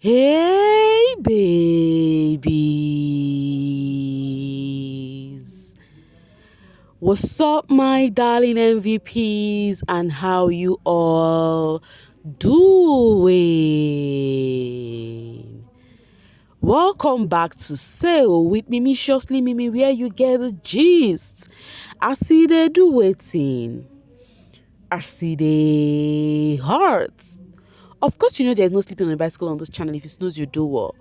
Hey babies, what's up my darling MVPs and how you all doing? Welcome back to Sail with Mimiciously Mimi, where you get the gist. I see they do waiting. I see they heart. Of course, you know there's no sleeping on a bicycle on this channel. If you snooze, you do what?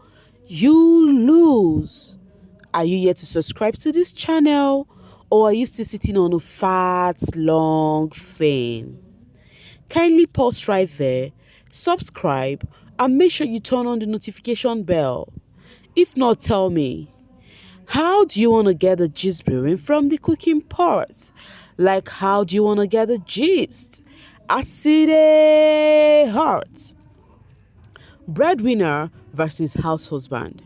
You lose. Are you yet to subscribe to this channel? Or are you still sitting on a fat, long thing? Kindly pause right there, subscribe, and make sure you turn on the notification bell. If not, tell me, how do you want to get the gist brewing from the cooking pot? Like, how do you want to get the gist? I see the heart. Breadwinner versus house husband.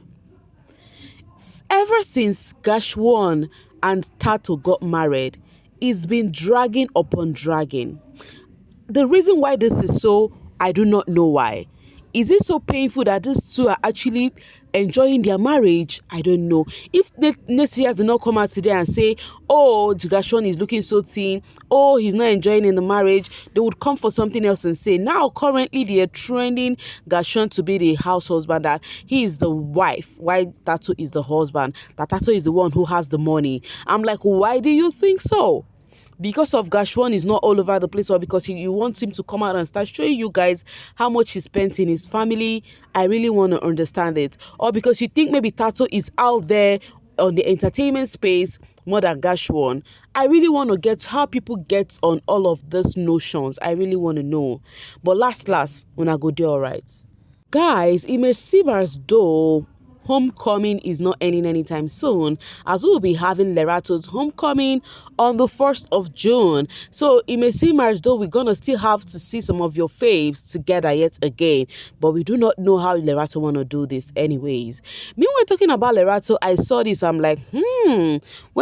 Ever since Gashwan and Tato got married, it's been dragging upon dragging. The reason why this is so, I do not know why. Is it so painful that these two are actually enjoying their marriage? I don't know. If the next year did not come out today and say, oh, Gashwan is looking so thin, oh, he's not enjoying in the marriage, they would come for something else and say, now currently they are trending Gashwan to be the house husband, that he is the wife, while Tato is the husband, that Tato is the one who has the money. I'm like, why do you think so? Because of Gashwan is not all over the place, or because you want him to come out and start showing you guys how much he spent in his family? I really want to understand it. Or because you think maybe Tato is out there on the entertainment space more than Gashwan. I really want to get how people get on all of these notions. I really want to know. But last, when I go there, all right. Guys, it may seem as though homecoming is not ending anytime soon, as we'll be having Lerato's homecoming on the 1st of June. So it may seem as though we're gonna still have to see some of your faves together yet again, but we do not know how Lerato wanna do this anyways. Meanwhile, talking about Lerato, I saw this, I'm like, when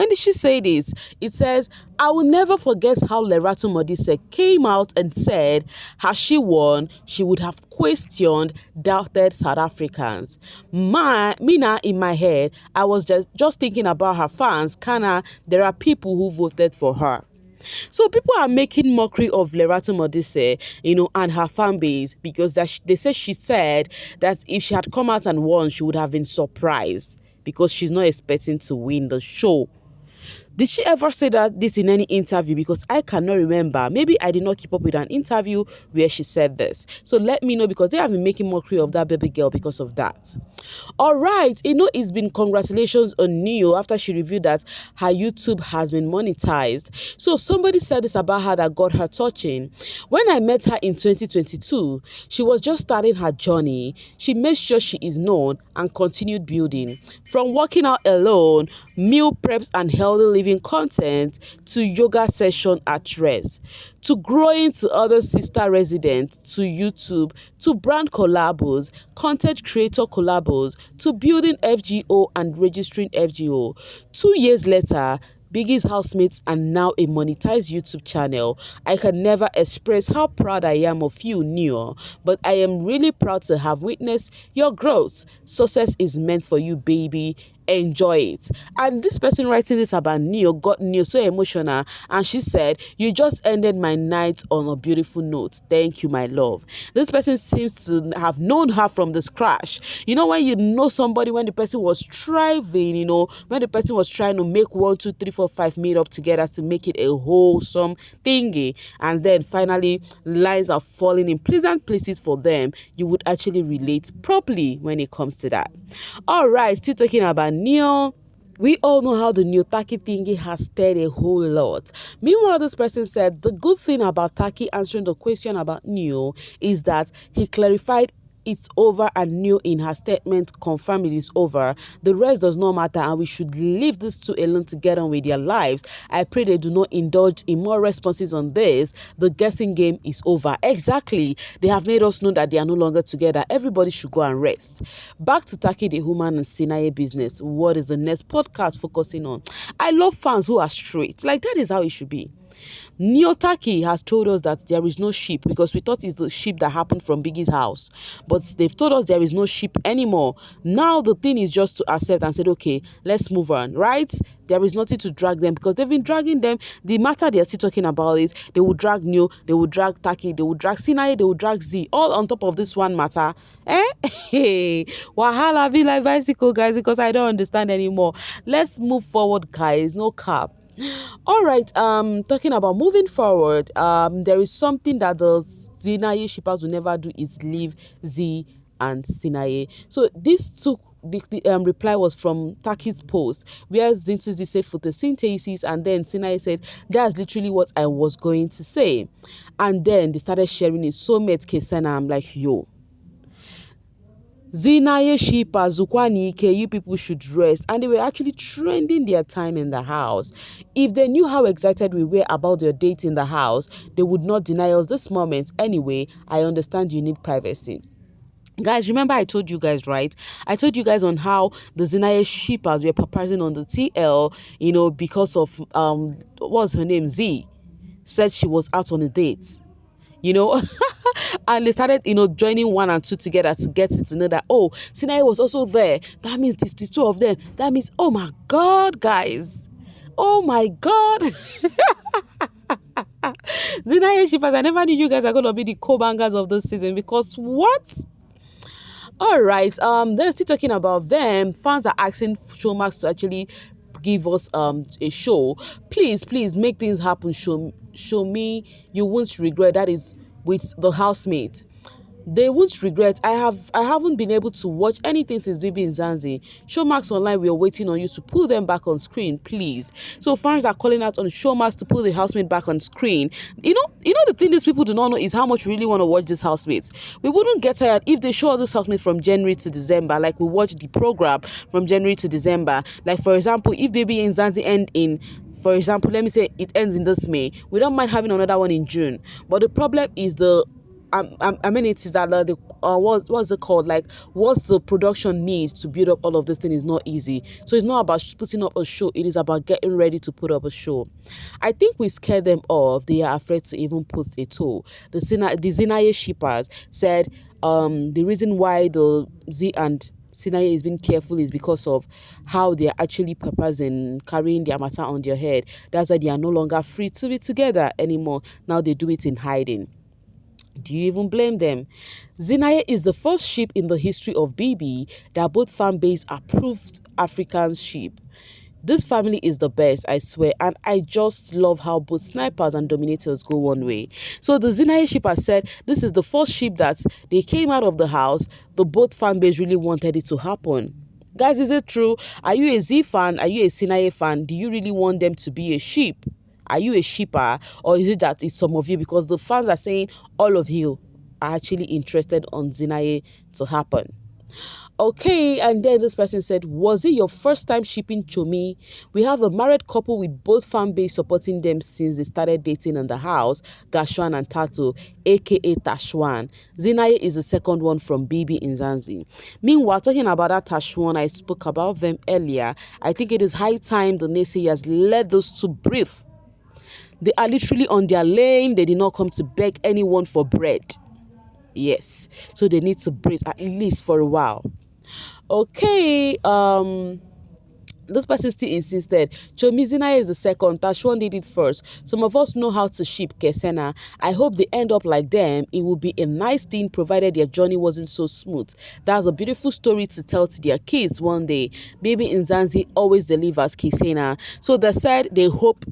did she say this? It says, I will never forget how Lerato Modise came out and said, had she won, she would have questioned, doubted South Africans. Mina, in my head, I was just thinking about her fans. There are people who voted for her. So people are making mockery of Lerato Modise, and her fan base, because they said she said that if she had come out and won, she would have been surprised because she's not expecting to win the show. Did she ever say this in any interview? Because I cannot remember. Maybe I did not keep up with an interview where she said this. So let me know, because they have been making mockery of that baby girl because of that. All right. It's been congratulations on Neo after she revealed that her YouTube has been monetized. So somebody said this about her that got her touching. When I met her in 2022, she was just starting her journey. She made sure she is known and continued building. From working out alone, meal preps and healthy living content, to yoga session at rest, to growing to other sister residents, to YouTube, to brand collabos, content creator collabos, to building FGO and registering FGO. 2 years later, Biggie's housemates and now a monetized YouTube channel. I can never express how proud I am of you, Neo, but I am really proud to have witnessed your growth. Success is meant for you, baby. Enjoy it. And this person writing this about Neo got Neo so emotional, and she said, you just ended my night on a beautiful note. Thank you, my love. This person seems to have known her from the scratch. When you know somebody, when the person was striving, when the person was trying to make 1, 2, 3, 4, 5 meet up together to make it a wholesome thingy, and then finally lines are falling in pleasant places for them, you would actually relate properly when it comes to that. All right, still talking about Neo. We all know how the new Taki thingy has stirred a whole lot. Meanwhile, this person said the good thing about Taki answering the question about Neo is that he clarified it's over, and Neo in her statement confirmed it is over. The rest does not matter, and we should leave these two alone to get on with their lives. I pray they do not indulge in more responses on this. The guessing game is over. Exactly. They have made us know that they are no longer together. Everybody should go and rest. Back to Taki the Human and Sinaye business. What is the next podcast focusing on? I love fans who are straight. Like, that is how it should be. Neotaki has told us that there is no sheep because we thought it's the sheep that happened from Biggie's house. But they've told us there is no sheep anymore. Now the thing is just to accept and said, okay, let's move on, right? There is nothing to drag them because they've been dragging them. The matter they're still talking about is they will drag Neo, they will drag Taki, they will drag Sinaye, they will drag Z, all on top of this one matter. Hey, wahala be like bicycle, guys, because I don't understand anymore. Let's move forward, guys. No cap. All right, talking about moving forward, there is something that the Zeenaye shippers will never do is leave Z and Sinaye. So this took the reply was from Taki's post where Zintizi said photosynthesis and then Sinaye said that's literally what I was going to say, and then they started sharing his soulmate Kesena. I'm like, yo, Zeenaye Shipa, Zukwanike, you people should rest. And they were actually trending their time in the house. If they knew how excited we were about their date in the house, they would not deny us this moment. Anyway, I understand you need privacy. Guys, remember I told you guys, right? I told you guys on how the Zeenaye shippers were paparazing on the TL, because of, what's her name? Z. Said she was out on a date. And they started, joining 1 and 2 together to get it to know that, oh, Sinaye was also there. That means it's the two of them. That means, oh my God, guys. Oh my God. Zeenaye shippers, I never knew you guys are going to be the co-bangers of this season because what? All right, then still talking about them, fans are asking Showmax to actually give us a show. Please make things happen. Show me you won't regret. That is with the housemate. They won't regret. I haven't been able to watch anything since bbnzansi. Showmax Online, we are waiting on you to pull them back on screen, please. So fans are calling out on Showmax to pull the housemate back on screen. The thing these people do not know is how much we really want to watch this housemates. We wouldn't get tired if they show us this housemate from January to December, like we watch the program from January to December. Like for example, if bbnzansi end in, for example, let me say it ends in this May, we don't mind having another one in June. But the problem is the amenities that what's it called, like what the production needs to build up all of this thing is not easy. So it's not about putting up a show, it is about getting ready to put up a show. I think we scared them off. They are afraid to even put a toe. The Zeenaye shippers said the reason why the Z and Sinaye is being careful is because of how they are actually purposing carrying their matter on their head. That's why they are no longer free to be together anymore. Now they do it in hiding. Do you even blame them? Zeenaye is the first sheep in the history of BB that both fan base approved African sheep. This family is the best, I swear, and I just love how both snipers and dominators go one way. So the Zeenaye shipper said this is the first sheep that they came out of the house. The both fan base really wanted it to happen. Guys, is it true? Are you a Z fan? Are you a Sinaye fan? Do you really want them to be a sheep? Are you a shipper, or is it that it's some of you? Because the fans are saying all of you are actually interested on Zeenaye to happen. Okay, and then this person said, was it your first time shipping Mpumi? We have a married couple with both fan base supporting them since they started dating in the house, Gashwan and Tato, aka Tashwan. Zeenaye is the second one from bbnzansi. Meanwhile, talking about that Tashwan, I spoke about them earlier. I think it is high time the naysayers let those two breathe. They are literally on their lane. They did not come to beg anyone for bread. Yes. So they need to breathe at least for a while. Okay. This person still insisted. Zeenaye is the second. Tashwan did it first. Some of us know how to ship Kesena. I hope they end up like them. It would be a nice thing provided their journey wasn't so smooth. That's a beautiful story to tell to their kids one day. bbnzansi always delivers Kesena. So they said they hope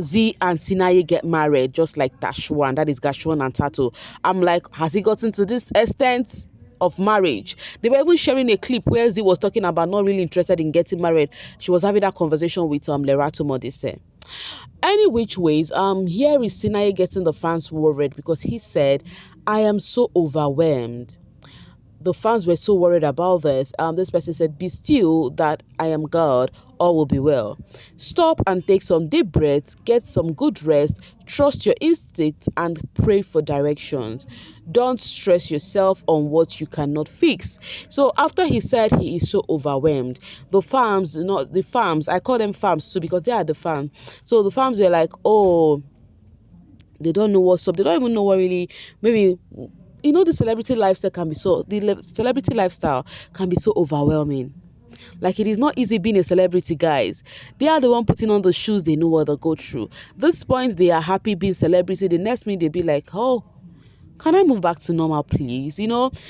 Z and Sinaye get married just like Tashwan, that is Gashwan and Tato. I'm like, has he gotten to this extent of marriage? They were even sharing a clip where Z was talking about not really interested in getting married. She was having that conversation with Lerato Modise. Any which ways, here is Sinaye getting the fans worried because he said, I am so overwhelmed. The fans were so worried about this. This person said, be still that I am God, all will be well. Stop and take some deep breaths, get some good rest, trust your instinct and pray for directions. Don't stress yourself on what you cannot fix. So after he said he is so overwhelmed, the farms, I call them farms too because they are the farm. So the farms were like, oh, They don't know what's up. They don't even know what really, maybe, the celebrity lifestyle can be celebrity lifestyle can be so overwhelming. Like, it is not easy being a celebrity, guys. They are the one putting on the shoes. They know what they go through. This point, they are happy being celebrity. The next minute, they be like, oh, can I move back to normal, please?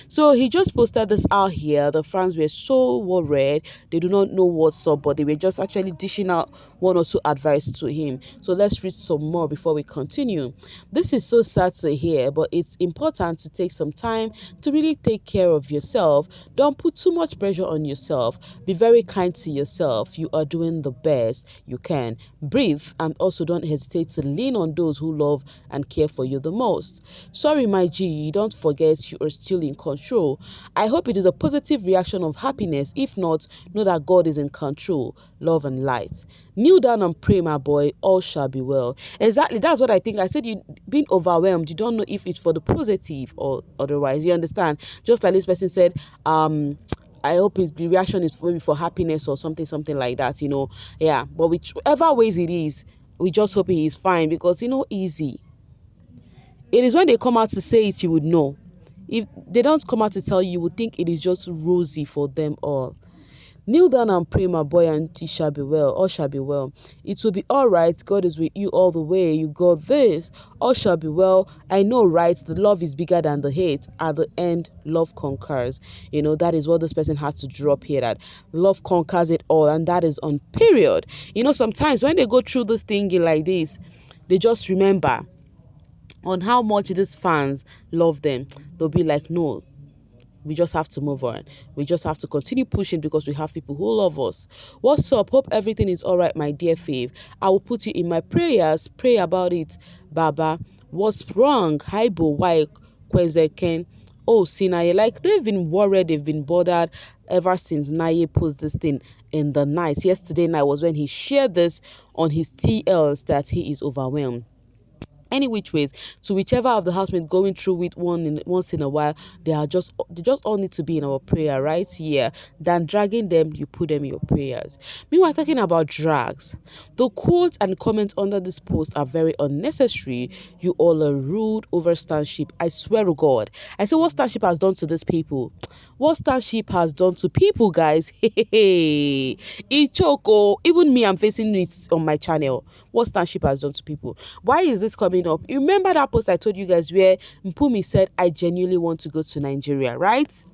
So he just posted this out here. The fans were so worried. They do not know what's up, but they were just actually dishing out one or two advice to him. So let's read some more before we continue. This is so sad to hear, but it's important to take some time to really take care of yourself. Don't put too much pressure on yourself. Be very kind to yourself. You are doing the best you can. Breathe, and also don't hesitate to lean on those who love and care for you the most. Sorry, my G, don't forget you are still in control. I hope it is a positive reaction of happiness. If not, know that God is in control. Love and light. Kneel down and pray, my boy. All shall be well. Exactly. That's what I think. I said you being overwhelmed. You don't know if it's for the positive or otherwise. You understand? Just like this person said, I hope the reaction is maybe for happiness or something like that, Yeah. But whichever ways it is, we just hope he is fine because, easy. It is when they come out to say it, you would know. If they don't come out to tell you, you would think it is just rosy for them all. Kneel down and pray, my boy, and it shall be well. All shall be well. It will be all right. God is with you all the way. You got this. All shall be well. I know, right? The love is bigger than the hate. At the end, love conquers. That is what this person has to drop here, that love conquers it all. And that is on period. Sometimes when they go through this thingy like this, they just remember on how much these fans love them. They'll be like, no, we just have to move on. We just have to continue pushing because we have people who love us. What's up? Hope everything is all right, my dear Fave. I will put you in my prayers. Pray about it, Baba. What's wrong? Haibo, why? Kwezeken. Oh, Sinaye. Like, they've been worried, they've been bothered ever since Naye put this thing in the night. Yesterday night was when he shared this on his TLs that he is overwhelmed. Any which ways, to whichever of the housemates going through it once in a while, they just all need to be in our prayer, right? Yeah. Than dragging them, you put them in your prayers. Meanwhile, talking about drags, the quotes and comments under this post are very unnecessary. You all are rude over Starship. I swear to God. I say, what Starship has done to these people? What Starship has done to people, guys? Hey, Ichoko. Even me, I'm facing it on my channel. What Starship has done to people? Why is this coming up? You remember that post I told you guys where Mpumi said, I genuinely want to go to Nigeria, right?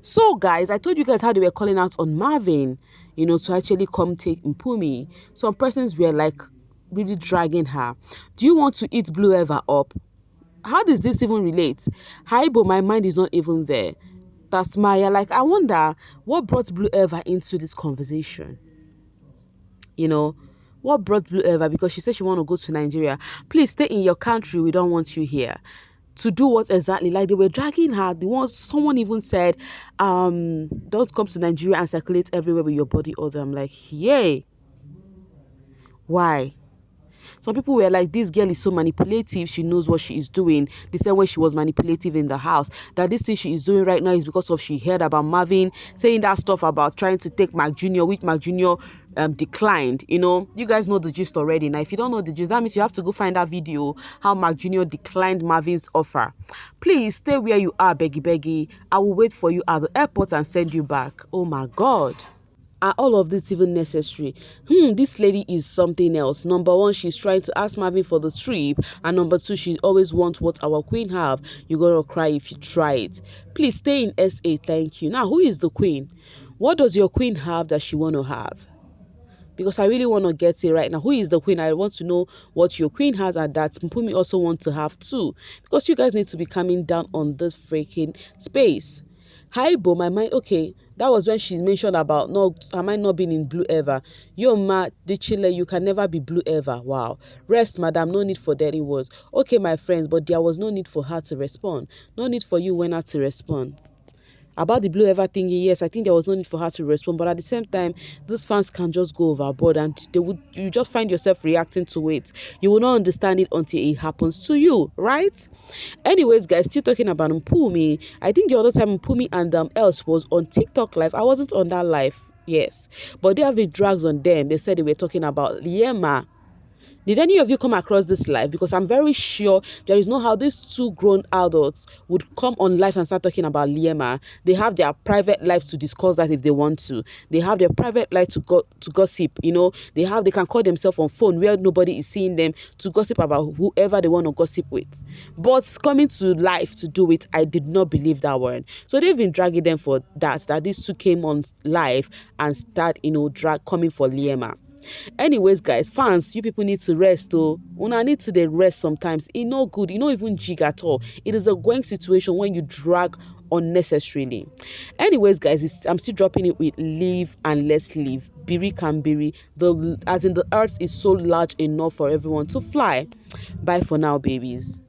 So, guys, I told you guys how they were calling out on Marvin, to actually come take Mpumi. Some persons were like really dragging her. Do you want to eat Blue Ever up? How does this even relate? Haibo, my mind is not even there. That's Maya. Like, I wonder what brought Blue Ever into this conversation. What brought Blue Ever? Because she said she want to go to Nigeria. Please stay in your country. We don't want you here. To do what exactly? Like, they were dragging her. Someone even said, don't come to Nigeria and circulate everywhere with your body odor. I'm like, yay. Why? Some people were like, this girl is so manipulative. She knows what she is doing. They said when she was manipulative in the house, that this thing she is doing right now is because of she heard about Marvin saying that stuff about trying to take Mark Jr., which Mark Jr. Declined. You guys know the gist already. Now, if you don't know the gist, that means you have to go find that video, how Mark Jr. declined Marvin's offer. Please stay where you are, beggy. I will wait for you at the airport and send you back. Oh my God. Are all of this even necessary? This lady is something else. Number one, she's trying to ask Marvin for the trip. And number two, she always wants what our queen have. You're going to cry if you try it. Please stay in SA. Thank you. Now, who is the queen? What does your queen have that she want to have? Because I really want to get it right now. Who is the queen? I want to know what your queen has and that Mpumi also want to have too. Because you guys need to be coming down on this freaking space. Haibo, my mind, okay, that was when she mentioned about, no, am I not being in Blue Ever? Yo, ma, the chile, you can never be Blue Ever. Wow. Rest, madam, no need for dirty words. Okay, my friends, but there was no need for her to respond. No need for you, Wena, to respond. About the Blue Ever thingy, yes, I think there was no need for her to respond, but at the same time, those fans can just go overboard and you just find yourself reacting to it. You will not understand it until it happens to you, right? Anyways, guys, still talking about Mpumi. I think the other time Mpumi and else was on TikTok live. I wasn't on that live, yes, but they have been drags on them. They said they were talking about Liema. Did any of you come across this live? Because I'm very sure there is no how these two grown adults would come on live and start talking about Liema. They have their private lives to discuss that if they want to. They have their private life to gossip. They can call themselves on phone where nobody is seeing them to gossip about whoever they want to gossip with. But coming to life to do it, I did not believe that word. So they've been dragging them for that these two came on live and start coming for Liema. Anyways, guys, fans, you people need to rest. Una need to rest sometimes. It no good. It no even jig at all. It is a going situation when you drag unnecessarily. Anyways, guys, I'm still dropping it with live and let's live. Biri can biri. As in the earth is so large enough for everyone to fly. Bye for now, babies.